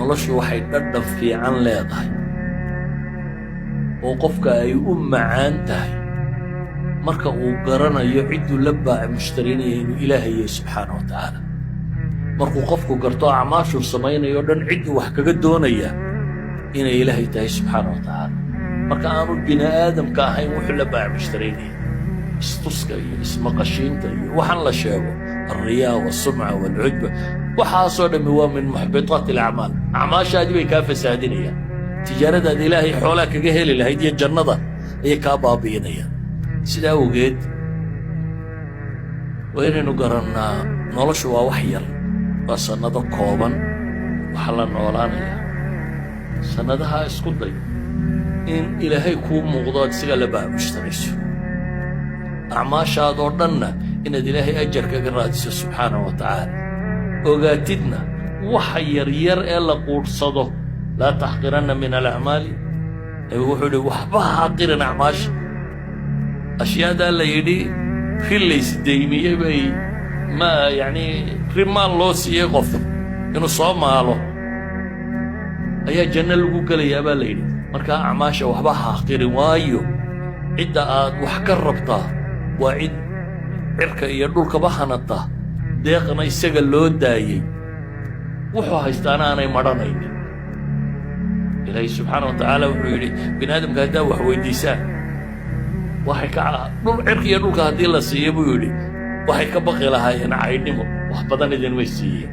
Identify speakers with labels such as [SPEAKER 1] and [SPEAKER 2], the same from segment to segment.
[SPEAKER 1] noloshu waxay dhadhan fiican leedahay oo qofka ay u macaan tahay marka uu garanayo cidduu la baaca mushtarinaya inuu ilaahay yahay subxaana wa tacaala markuu qofku garto acmaashuu samaynayo o dhan cidduu wax kaga doonaya inay ilaahay tahay subxaana wa tacaala marka aanu bini aadamka ahayn wuxuu la baaca mushtarinaya istuska iyo ismaqashiinta iyo waxaan la sheego alriyaa walsumca walcujba waxaasoo dhammi waa min muxbitaati alacmaal acmaashaadii bay kaa fasaadinayaan tijaaradaada ilaahay xoolaa kaga heli lahayd iyo jannada ayay kaa baabi'inayaan sidaa awgeed waa inaynu garannaa noloshu waa wax yar waa sannado kooban waxaa la noolaanayaa sannadaha isku day in ilaahay kuu muuqdo aad isaga la baaca mushtarayso acmaashaadoo dhanna inaad ilaahay ajar kaga raadiso subxaana wa tacaala ogaatidna waxa yaryar ee la quudhsado laa taxqiranna min alacmaali nabigu wuxuu yidhi waxba ha xaqirin acmaasha ashyaadaa la yidhi rillays daymiyey bay yacni rimaan loo siiyey qof inuu soo maalo ayaa janno lagu gelayaa baa la yidhi markaa acmaasha waxba ha xaqirin waayo cidda aad wax ka rabtaa waa cid cirka iyo dhulkaba hanata deeqna isaga loo daayey wuxuu haystaana aanay madhanaynin ilaahay subxaana wa tacaala wuxuu yidhi bini aadamka haddaa wax weyddiisaan waxay ka cirka iyo dhulka haddii la siiya buu yidhi waxay ka baqi lahaayeen caydhnimo wax badan idinmay siiyeen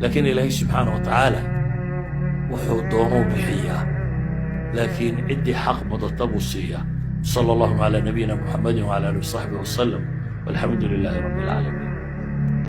[SPEAKER 1] laakiin ilaahay subxaana wa tacaala wuxuu doonuu bixiyaa laakiin ciddii xaq mudata buu siiyaa صلى الله على نبينا محمد وعلى آله وصحبه وسلم والحمد لله رب العالمين.